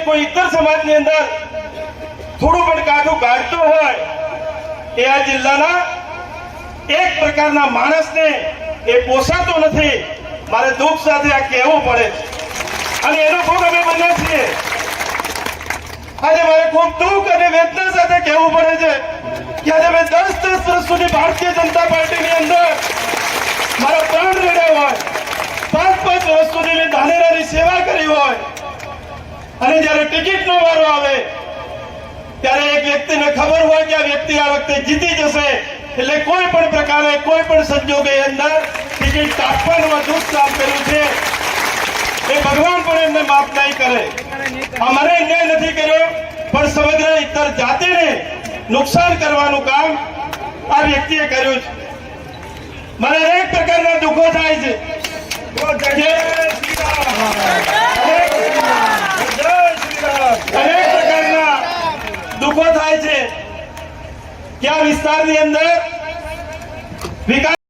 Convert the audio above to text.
કોઈ ઇતર સમાજની અંદર થોડું પણ કાઢું કાઢતો હોય એ આ જિલ્લાના એક પ્રકારના માણસને એ પોસાતો નથી. મારે દુઃખ સાથે આ કહેવું પડે અને એનો ભોગ અમે બન્યા છીએ. આજે મારે ખૂબ દુઃખ અને વેદના સાથે કહેવું પડે છે કે આજે મેં 10 વર્ષ સુધી ભારતીય જનતા પાર્ટીની અંદર મારા પ્રાણ રેડ્યા હોય, 5 વર્ષ સુધી મેં ધાનેરાની સેવા કરી હોય અને જ્યારે ટિકિટનો વારો આવે ત્યારે એક વ્યક્તિને ખબર હોય કે આ વ્યક્તિ આ વખતે જીતી જશે એટલે કોઈ પણ પ્રકારે કોઈ પણ સંજોગે અંદર ટિકિટ કાપવાનું દુઃખ કામ કર્યું છે. એ ભગવાન પણ એમને માફ નહીં કરે. અમારે અન્યાય નથી કર્યો પણ સમગ્ર ઇતર જાતિને નુકસાન કરવાનું કામ આ વ્યક્તિએ કર્યું છે. મને અનેક પ્રકારના દુઃખો થાય છે. અનેક પ્રકારના દુઃખો થાય છે કે આ વિસ્તારની અંદર વિકાસ